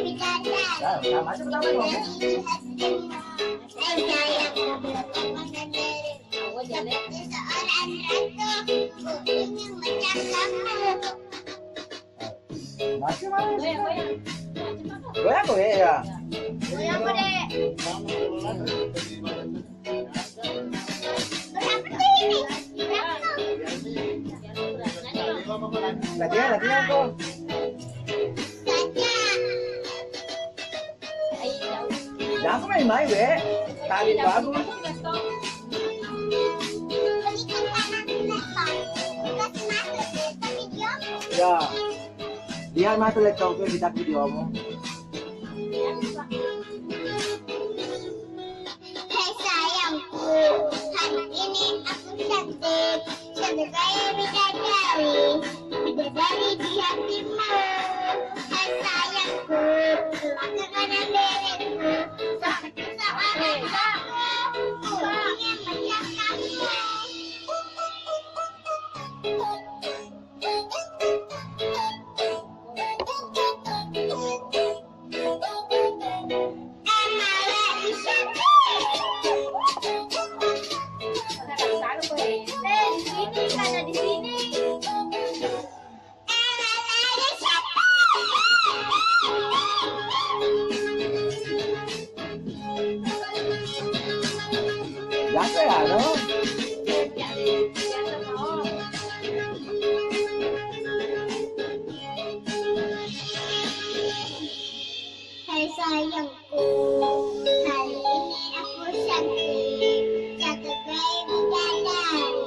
Sama aja pertama ngomong. Masih mana? Goyang goyang ya. Goyang gede. Latihan kok. Jangan aku main-main we. Tadi bagus. Ya. Lihat mah tuh laptop gue kita videomu. Hai sayangku, hari ini aku cantik, cantik kayak bidadari, bidadari di hatimu. Hai sayangku, maka kanan diriku, seperti seorang kamu, ingin macam kamu. Biasa ya, no? Hai sayangku, hari ini aku cantik, cantik kayak bidadari,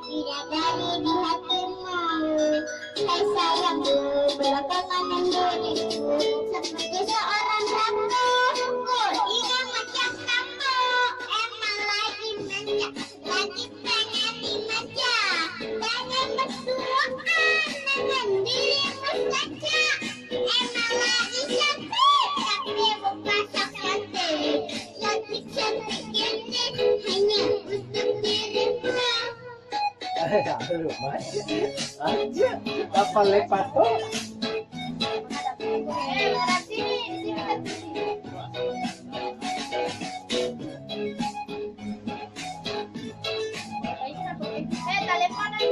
bidadari di hatimu. Hai sayangku, belakangan diriku, seperti seorang rabu, ingin macam kamu. Emang lagi manja, lagi pengen dimanja, pengen berduaan dengan dirimu saja. Emang lagi cantik, tapi bukan sok cantik. Cantik-cantik ini hanya untuk dirimu. Aduh, aja. Kapan lepas tuh? Teleponan.